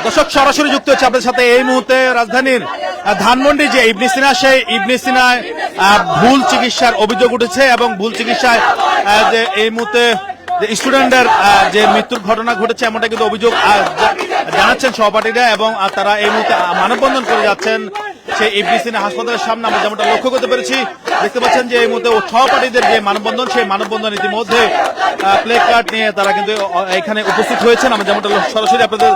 দর্শক সরাসরি যুক্ত হচ্ছে আপনাদের সাথে এই মুহূর্তে রাজধানীর ধানমন্ডি যে ইবনে সিনা, সেই ইবনে সিনায় ভুল চিকিৎসার অভিযোগ উঠেছে এবং ভুল চিকিৎসায় যে এই মুহূর্তে স্টুডেন্টদের যে মৃত্যুর ঘটনা ঘটেছে এমনটা কিন্তু অভিযোগ জানাচ্ছেন সহপাঠীরা এবং তারা এই মুহূর্তে মানববন্ধন করে যাচ্ছেন সেই ইবনে সিনা হাসপাতালের সামনে। আমরা যেমনটা লক্ষ্য করতে পেরেছি, দেখতে পাচ্ছেন যে এই মুহূর্তে সহপাঠীদের যে মানববন্ধন, সেই মানববন্ধন ইতিমধ্যে প্লে কার্ড নিয়ে তারা কিন্তু এখানে উপস্থিত হয়েছেন। আমরা যেমনটা সরাসরি আপনাদের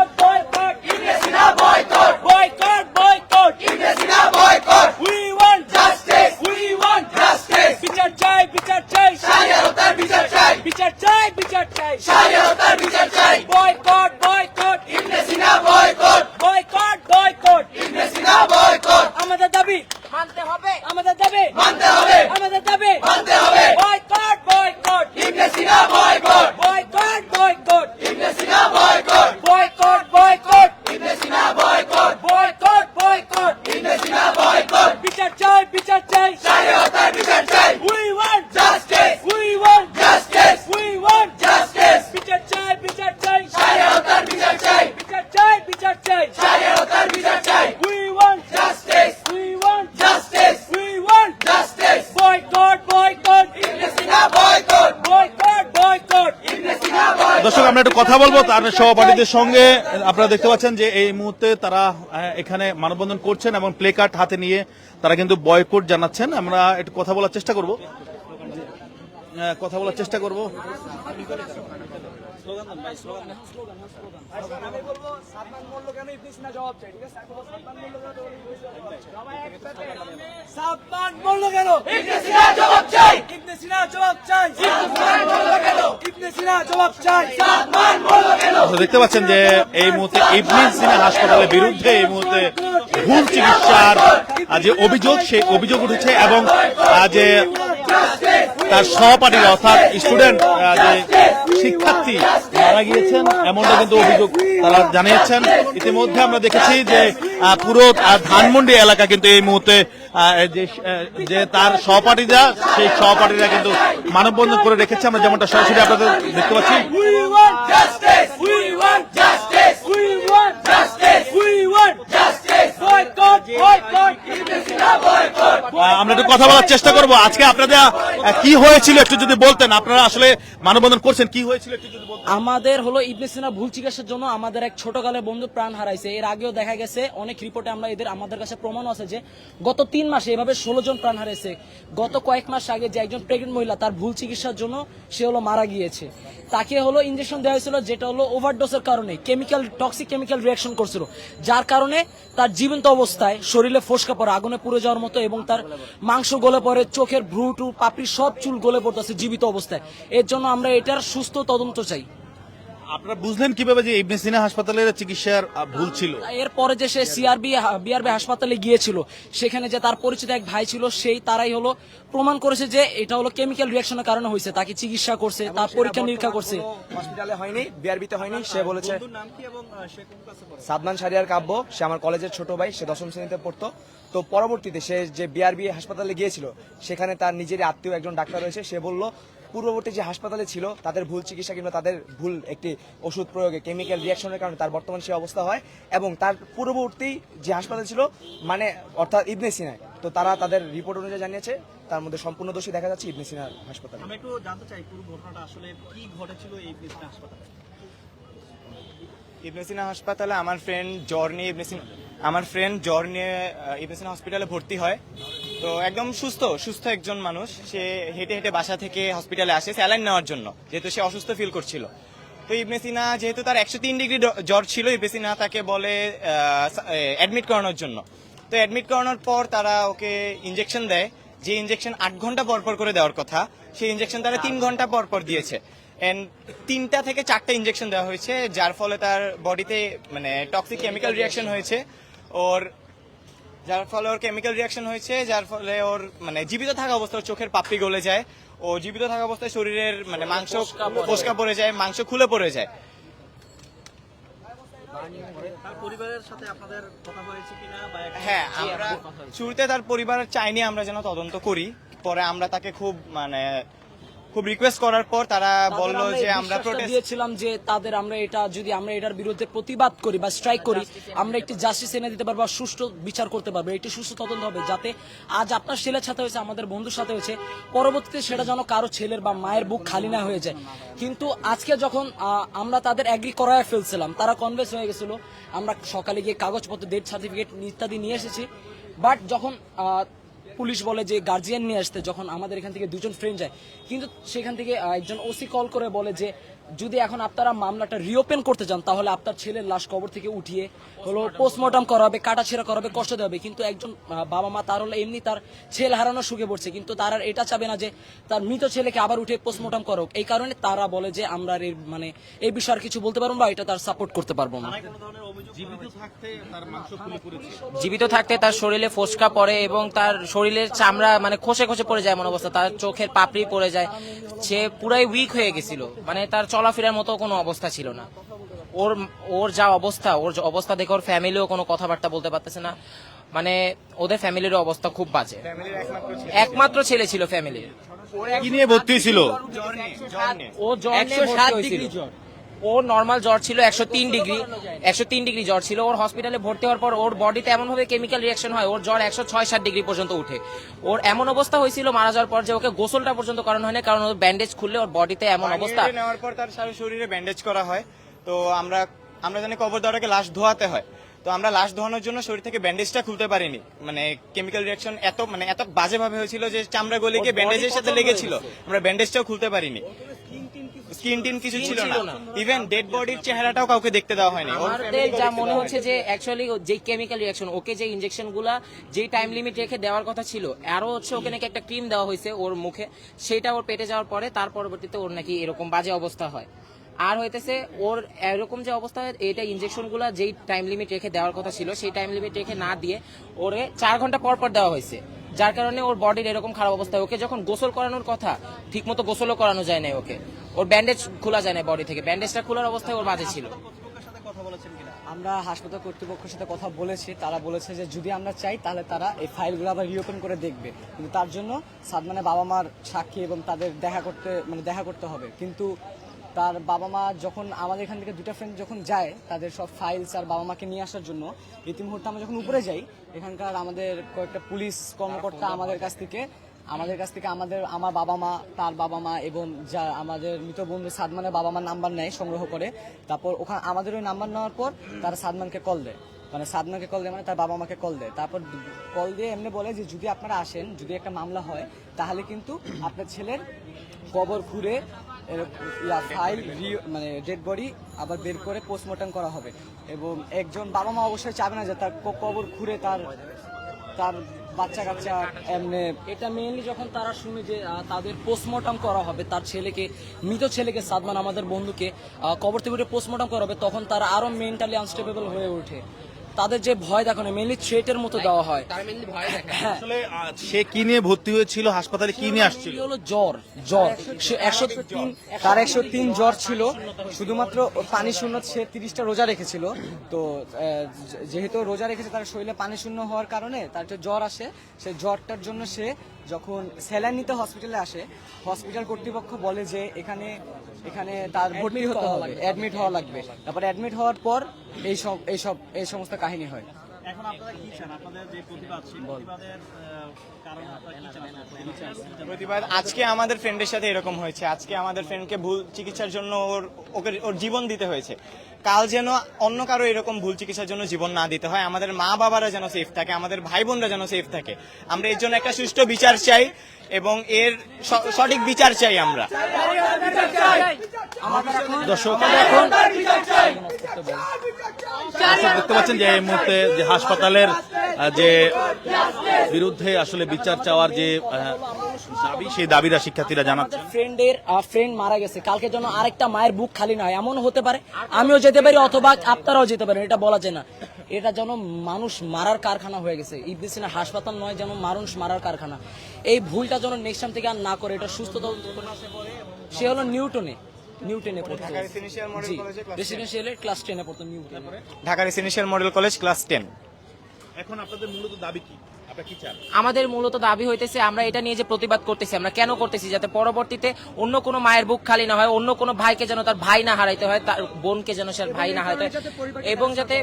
আমাদের দাবি মানতে হবে, আমাদের দাবি মানতে হবে, আমাদের দাবি মানতে হবে। বয়কট বয়কট ইবনে সিনা, বয়কট বয়কট বয়কট ইবনে সিনা, বয়কট বয়কট বয়কট ইবনে সিনা, বয়কট বয়কট বয়কট ইবনে সিনা, বয়কট। বিচার চাই, বিচার চাই, স্বাধীনতার বিচার চাই। We want justice, we want justice, we want justice। বিচার চাই, বিচার চাই, স্বাধীনতার বিচার চাই। বিচার চাই, বিচার চাই, স্বাধীনতার বিচার চাই। We want justice, we want justice, we want justice। Boycott, boycott ibn Cena, boycott boycott boycott ibn Cena, boycott। দর্শক আমরা একটু কথা বলবো তার সহপাঠীদের সঙ্গে। আপনারা দেখতে পাচ্ছেন যে এই মুহূর্তে তারা এখানে মানববন্ধন করছেন এবং প্লে কার্ড হাতে নিয়ে তারা কিন্তু বয়কট জানাচ্ছেন। আমরা একটু কথা বলার চেষ্টা করব। সাবমান বলল কেন? ইবনে সিনা জবাব চাই, ইবনে সিনা জবাব চাই। সাবমান বলল কেন? ইবনে সিনা জবাব চাই, সাবমান বলল কেন? দেখতে পাচ্ছেন যে এই মুহূর্তে ইবনে সিনা হাসপাতালের বিরুদ্ধে এই মুহূর্তে ভুল চিকিৎসার যে অভিযোগ, সেই অভিযোগ উঠেছে এবং যে তার সহপাঠীরা অর্থাৎ স্টুডেন্ট যে শিক্ষার্থী মারা গিয়েছেন এমনটা কিন্তু অভিযোগ তারা জানিয়েছেন। ইতিমধ্যে আমরা দেখেছি যে পুরো ধানমন্ডি এলাকা কিন্তু এই মুহূর্তে যে তার সহপাঠীরা, সেই সহপাঠীরা কিন্তু মানববন্ধন করে রেখেছে। আমরা যেমনটা সরাসরি আপনাদের দেখতে পাচ্ছি। We want justice, we want justice, we want justice, we want justice। Boycott, boycott ibn Cena, boycott। আমরা একটু কথা বলার চেষ্টা করব। আজকে আপনাদের কি হয়েছিল একটু যদি বলতেন, আপনারা আসলে মানববন্ধন করছেন, কি হয়েছিল একটু যদি বলতেন। আমাদের হলো ইবনে সিনা ভুল চিকিৎসার জন্য আমাদের এক ছোটকালের বন্ধু প্রাণ হারাইছে। এর আগেও দেখা গেছে অনেক রিপোর্টে আমরা আমাদের কাছে প্রমাণ আছে যে গত 3 মাসে এভাবে 16 জন প্রাণ হারাইছে। গত কয়েক মাস আগে যে একজন প্রেগনেন্ট মহিলা তার ভুল চিকিৎসার জন্য সে হলো মারা গিয়েছে। তাকে হলো ইনজেকশন দেওয়া হয়েছিল যেটা হলো ওভারডোজের কারণে টক্সিক কেমিক্যাল রিঅ্যাকশন করছিল, যার কারণে তার জীবন্ত অবস্থায় শরীরে ফোসকা পড়ে, আগুনে পুড়ে যাওয়ার মতো, এবং তার মাংস গলে পড়ে, চোখের ভ্রু টু পাপড়ি সব চুল গলে পড়তেছে জীবিত অবস্থায়। এর জন্য আমরা এটার সুস্থ তদন্ত চাই। আপনারা বুঝলেন কিভাবে যে ইবনে সিনা হাসপাতালের চিকিৎসার ভুল ছিল? এরপরে যে সে বিআরবি হাসপাতালে গিয়েছিল, সেখানে যে তার পরিচিত এক ভাই ছিল, তারাই হলো প্রমাণ করেছে যে এটা হলো কেমিক্যাল রিঅ্যাকশনের কারণে হয়েছে। তাকে চিকিৎসা করছে, তার পরীক্ষা নিরীক্ষা করছে। হসপিটালে হয়নি, বিআরবিতে হয়নি। সে বলেছে সাদমান শাহরিয়ার কাব্য, সে আমার কলেজের ছোট ভাই, সে 10ম শ্রেণীতে পড়তো। তো পরবর্তীতে সে যে বিআরবি হাসপাতালে গিয়েছিল, সেখানে তার নিজেরই আত্মীয় একজন ডাক্তার রয়েছে। সে বলল পূর্ববর্তী যে হাসপাতালে ছিল তাদের ভুল চিকিৎসা কিংবা তাদের ভুল একটি ওষুধ প্রয়োগে কেমিক্যাল রিঅ্যাকশনের কারণে তার বর্তমান সে অবস্থা হয়, এবং তার পূর্ববর্তী যে হাসপাতাল ছিল মানে অর্থাৎ ইবনে সিনায়, তো তারা তাদের রিপোর্ট অনুযায়ী জানিয়েছে তার মধ্যে সম্পূর্ণ দোষী দেখা যাচ্ছে ইবনে সিনার হাসপাতালে। আমি একটু জানতে চাই পুরো ঘটনাটা আসলে কি ঘটেছিল এই ইবনে সিনা হাসপাতালে। ইবনে সিনা হাসপাতালে আমার ফ্রেন্ড জ্বর নিয়ে ইবনে সিনা হসপিটালে ভর্তি হয়। তো একদম সুস্থ একজন মানুষ, সে হেঁটে হেঁটে বাসা থেকে হসপিটালে আসে স্যালাইন নেওয়ার জন্য, যেহেতু সে অসুস্থ ফিল করছিল। তো ইবনে সিনা যেহেতু তার 103 ডিগ্রি জ্বর ছিল, ইবনে সিনা তাকে বলে অ্যাডমিট করানোর জন্য। তো অ্যাডমিট করানোর পর তারা ওকে ইনজেকশন দেয়, যে ইনজেকশন 8 ঘন্টা পর পর করে দেওয়ার কথা, সেই ইনজেকশন তারা 3 ঘন্টা পর পর দিয়েছে। এন্ড 3টা থেকে 4টা ইনজেকশন দেওয়া হয়েছে, যার ফলে তার বডিতে মানে টক্সিক কেমিক্যাল রিঅ্যাকশন হয়েছে, যার ফলে ওর মানে জীবিত থাকা অবস্থায় চোখের পাপড়ি গলে যায়, ও জীবিত থাকা অবস্থায় শরীরের মানে মাংস ফোসকা পড়ে যায়, মাংস খুলে পড়ে যায়। হ্যাঁ, আমরা শুরুতে তার পরিবারের চাইনি আমরা যেন তদন্ত করি, পরে আমরা তাকে খুব মানে খুব রিকোয়েস্ট করার পর তারা তাদের বলল আমরা যে এই আমরা বিশ্বাসটা প্রোটেস্ট দিয়েছিলাম যে তাদের আমরা এটা যদি আমরা এটার বিরুদ্ধে প্রতিবাদ করি বা স্ট্রাইক করি আমরা একটি জাস্টিস এনে দিতে পারবো, সুষ্ঠু বিচার করতে পারবো, একটি সুষ্ঠু তদন্ত হবে, যাতে আজ আপনার ছেলের সাথে হয়েছে, আমাদের বন্ধুর সাথে হয়েছে, পরবর্তীতে সেটা যেন কারো ছেলের বা মায়ের বুক খালি না হয়ে যায়। কিন্তু আজকে যখন আমরা তাদের এগ্রি করায় ফেলছিলাম, তারা কনভিন্স হয়ে গেছিল, আমরা সকালে গিয়ে কাগজপত্র, ডেথ সার্টিফিকেট ইত্যাদি নিয়ে এসেছি। বাট যখন পুলিশ বলে যে গার্জিয়ান নিয়ে আসতে, যখন আমাদের এখান থেকে দুজন ফ্রেন্ড যায়, কিন্তু সেখান থেকে একজন ওসি কল করে বলে যে যদি এখন আপনারা মামলাটা রিওপেন করতে চান তাহলে আপনার ছেলের লাশ কবর থেকে উঠিয়ে হলো পোস্টমর্টম করা হবে, কাটাছেঁড়া করা হবে, কষ্ট দেওয়া হবে। কিন্তু একজন বাবা মা তার হলো এমনি তার ছেলে হারানো সুখে পড়ছে, কিন্তু তারা এটা চাবে না যে তার মৃত ছেলেকে আবার উঠে পোস্টমর্টম করুক। এই কারণে তারা বলে যে আমরা মানে এই বিষয়ে আর কিছু বলতে পারবো না, এটা তার সাপোর্ট করতে পারবো না। জীবিত থাকতে তার শরীরে ফোসকা পড়ে এবং তার শরীরের চামড়া মানে খসে খসে পড়ে যায় এমন অবস্থা, তার চোখের পাপড়ি পড়ে যায়, সে পুরাই উইক হয়ে গেছিল, মানে তার চলাফেরার মতো কোনো অবস্থা ছিল না। ওর যা অবস্থা, ওর অবস্থা দেখে ওর ফ্যামিলিও কোনো কথাবার্তা বলতে পারতেছে না, মানে ওদের ফ্যামিলির অবস্থা খুব বাজে। একমাত্র ছেলে ছিল ফ্যামিলির। কি নিয়ে ভর্তি ছিল? ও জ্বর নিয়ে ভর্তি হয়েছিল। ওর নর্মাল জ্বর ছিল 103 ডিগ্রি জ্বর ছিল। ওর হসপিটালে ভর্তি হওয়ার পর ওর বডিতে এমন ভাবে কেমিক্যাল রিঅ্যাকশন হয়, ওর জ্বর 106-7 ডিগ্রি পর্যন্ত উঠে। ওর এমন অবস্থা হয়েছিল মারা যাওয়ার পর যে ওকে গোসলটা পর্যন্ত করানো হয় না, কারণ ওর ব্যান্ডেজ খুললে ওর বডিতে এমন অবস্থা। নেওয়ার পর তার সারা শরীরে ব্যান্ডেজ করা হয়। তো আমরা জানি কবর দেওয়াটাকে লাশ ধোয়াতে হয়, তো আমরা লাশ ধোয়ানোর জন্য শরীর থেকে ব্যান্ডেজটা খুলতে পারিনি, মানে কেমিক্যাল রিঅ্যাকশন এত বাজেভাবে হয়েছিল যে চামড়া গলে গিয়ে ব্যান্ডেজের সাথে লেগেছিল, আমরা ব্যান্ডেজটাও খুলতে পারিনি। স্কিন টিন কিছু ছিল না, ইভেন ডেড বডির চেহারাটাও কাউকে দেখতে দেওয়া হয়নি। আমাদের যা মনে হচ্ছে যে অ্যাকচুয়ালি যে কেমিক্যাল রিঅ্যাকশন, ওকে যে ইনজেকশন গুলা যে টাইম লিমিট রেখে দেওয়ার কথা ছিল, আরো হচ্ছে ওকে নাকি একটা ক্রিম দেওয়া হয়েছে ওর মুখে, সেটা ওর পেটে যাওয়ার পরে তার পরবর্তীতে ওর নাকি এরকম বাজে অবস্থা হয়। আর হইতেছে ওর এরকম যে অবস্থা, এটা ইনজেকশন গুলা যেই টাইম লিমিট রেখে দেওয়ার কথা ছিল সেই টাইম লিমিট রেখে না দিয়ে ওরে 4 ঘন্টা পর পর দেওয়া হয়েছে, যার কারণে ওর বডির এরকম খারাপ অবস্থা। ওকে যখন গোসল করানোর কথা, ঠিক মতো গোসলও করানো যায় না ওকে, ওর ব্যান্ডেজ খোলা যায় না বডি থেকে, ব্যান্ডেজটা খোলার অবস্থায় ওর মাঝে ছিল। আমরা হাসপাতাল কর্তৃপক্ষের সাথে কথা বলেছি, তারা বলেছে যে যদি আমরা চাই তাহলে তারা এই ফাইলগুলো আবার রিওপেন করে দেখবে, কিন্তু তার জন্য সাদমানের বাবা মার সাক্ষী এবং তাদের দেখা করতে হবে। কিন্তু তার বাবা মা যখন আমাদের এখান থেকে দুটা ফ্রেন্ড যখন যায় তাদের সব ফাইলস আর বাবা মাকে নিয়ে আসার জন্য, ইতি মুহূর্তে আমরা যখন উপরে যাই, এখানকার আমাদের কয়েকটা পুলিশ কর্মকর্তা আমাদের কাছ থেকে আমার বাবা মা, তার বাবা মা এবং যা আমাদের মৃত বন্ধু সাদমানের বাবা মার নাম্বার নেয়, সংগ্রহ করে। তারপর ওখানে আমাদের ওই নাম্বার নেওয়ার পর তারা সাদমানকে কল দেয়, মানে তার বাবা মাকে কল দেয়। তারপর কল দিয়ে এমনি বলে যে যদি আপনারা আসেন, যদি একটা মামলা হয় তাহলে কিন্তু আপনার ছেলের কবর খুঁড়ে ফাইল মানে ডেড বডি আবার বের করে পোস্টমর্টম করা হবে। এবং একজন বাবা মা অবশ্যই চাবে না যে তার কবর খুঁড়ে তার বাচ্চা কাচ্চা এমনি। এটা মেইনলি যখন তারা শুনে যে তাদের পোস্টমর্টম করা হবে, তার ছেলেকে, মৃত ছেলেকে, সাদমান আমাদের বন্ধুকে কবর থেকে উঠে পোস্টমর্টম করা হবে, তখন তারা আরো মেন্টালি আনস্টেবল হয়ে ওঠে। তাদের যে ভয় দেখানো মেইনলি থ্রেটের মতো দেওয়া হয়। হ্যাঁ, আসলে সে কি নিয়ে ভর্তি হয়েছিল, হাসপাতালে কি নিয়ে আসছিল? হলো জ্বর। সে 103 জ্বর ছিল, শুধুমাত্র পানি শূন্য। সে 30টা রোজা রেখেছিল, তো যেহেতু রোজা রেখেছে তার শরীরে পানি শূন্য হওয়ার কারণে তার যে জ্বর আসে, সেই জ্বরটার জন্য সে যখন স্যালাইন নিতে হসপিটালে আসে, হসপিটাল কর্তৃপক্ষ বলে যে এখানে তার ভর্তি হতে হবে, অ্যাডমিট হওয়া লাগবে। তারপর অ্যাডমিট হওয়ার পর এই সমস্ত কাহিনী হয়। এখন আপনারা কি চান? আপনাদের যে প্রতিবাদ, সেই প্রতিবাদের কারণ আপনারা কি চান? প্রতিবাদ আজকে আমাদের ফ্রেন্ডের সাথে এরকম হয়েছে। আজকে আমাদের ফ্রেন্ডকে ভুল চিকিৎসার জন্য ওর জীবন দিতে হয়েছে। কাল যেন অন্য কারো এরকম ভুল চিকিৎসার জন্য জীবন না দিতে হয়, আমাদের মা বাবারা যেন সেফ থাকে, আমাদের ভাই বোনরা যেন সেফ থাকে। আমরা এর জন্য একটা সুষ্ঠু বিচার চাই এবং এর সঠিক বিচার চাই আমরা। দর্শক দেখতে পাচ্ছেন যে এই মুহূর্তে যে হাসপাতালের যে বিরুদ্ধে আসলে বিচার চাওয়ার যে দাবি, সেই দাবিটা শিক্ষার্থীরা জানাচ্ছে। ফ্রেন্ড মারা গেছে, কালকে যেন আরেকটা মায়ের বুক খালি না হয়। এমন হতে পারে আমিও যেতে পারি অথবা আপনারাও যেতে পারেন, এটা বলা যায় না। এটা যেন মানুষ মারার কারখানা হয়ে গেছে। ইবনে সিনা হাসপাতাল নয়, যেন মানুষ মারার কারখানা। এই ভুলটা যেন নেক্সট টাইম থেকে আর না করে, এটা সুস্থ তদন্ত করে। সে হলো নিউটনে পড়তো, রেসিডেন্সিয়ালে ক্লাস 10-এ পড়তো, নিউটনে, Dhaka residential model college class 10। এখন আপনাদের মূলত দাবি কি? আপনারা কি চান? আমাদের মূলত দাবি হইতেছে আমরা এটা নিয়ে যে প্রতিবাদ করতেছি, আমরা কেন করতেছি, যাতে পরবর্তীতে অন্য কোনো মায়ের বুক খালি না হয়, অন্য কোনো ভাইকে যেন তার ভাই না হারাইতে হয়, তার বোনকে যেন সে ভাই না হারাইতে হয়, এবং যাতে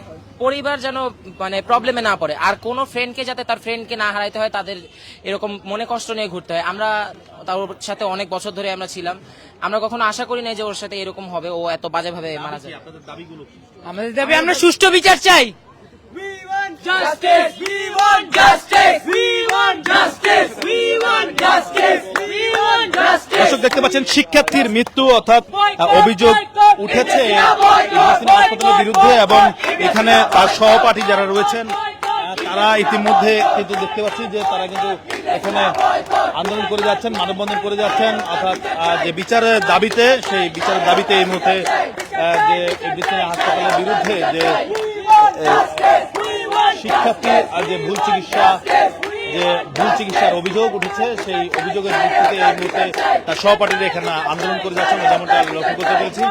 পরিবার যেন মানে প্রবলেমে না পড়ে, আর কোনো ফ্রেন্ডকে যাতে তার ফ্রেন্ডকে না হারাইতে হয়, তাদের এরকম মনে কষ্ট নিয়ে ঘুরতে হয়। আমরা তার সাথে অনেক বছর ধরে আমরা ছিলাম, আমরা কখনো আশা করি নাই যে ওর সাথে এরকম হবে, ও এত বাজেভাবে মারা যায়। আপনাদের দাবিগুলো কি? আমাদের দাবি আমরা সুষ্ঠু বিচার চাই। We want justice. We want justice. We want justice. We want justice. We want justice. দর্শক দেখতে পাচ্ছেন শিক্ষার্থীর মৃত্যু অর্থাৎ অভিযোগ উঠেছে ইবনে সিনা হাসপাতালের বিরুদ্ধে, এবং এখানে তার সহপাঠী যারা রয়েছেন তারা ইতিমধ্যে কিন্তু দেখতে পাচ্ছি যে তারা কিন্তু এখানে আন্দোলন করে যাচ্ছেন, মানববন্ধন করে যাচ্ছেন, অর্থাৎ যে বিচারের দাবিতে, সেই বিচারের দাবিতে এই মুহূর্তে যে ইবনে সিনা হাসপাতালের বিরুদ্ধে যে শিক্ষার্থীর যে ভুল চিকিৎসার অভিযোগ উঠেছে, সেই অভিযোগের ভিত্তিতে এই মুহূর্তে তার সহপাঠীরা এখানে আন্দোলন করে যাচ্ছেন, যেমনটা লক্ষ্য করতে পেরেছি।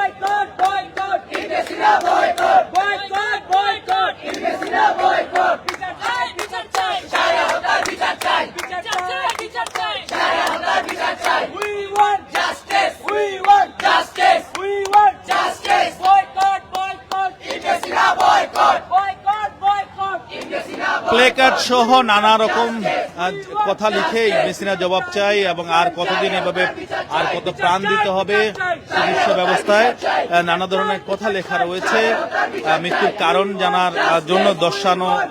প্লেকার্ড সহ নানা রকম কথা লিখে ইবনে সিনা জবাব চাই, এবং আর কতদিন এভাবে আর কত প্রাণ দিতে হবে চিকিৎসা ব্যবস্থায়, নানা ধরনের কথা লেখা রয়েছে। মৃত্যুর কারণ জানার জন্য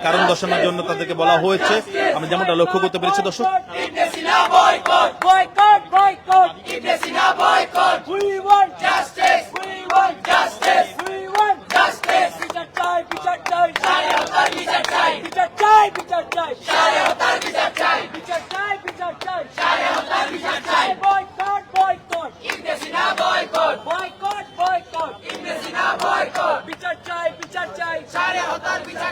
কারণ দর্শানোর জন্য তাদেরকে বলা হয়েছে, আমি যেমনটা লক্ষ্য করতে পেরেছি। দর্শক, Ibn Sina boycott, boycott, boycott. Ibn Sina boycott. We want justice. We want justice.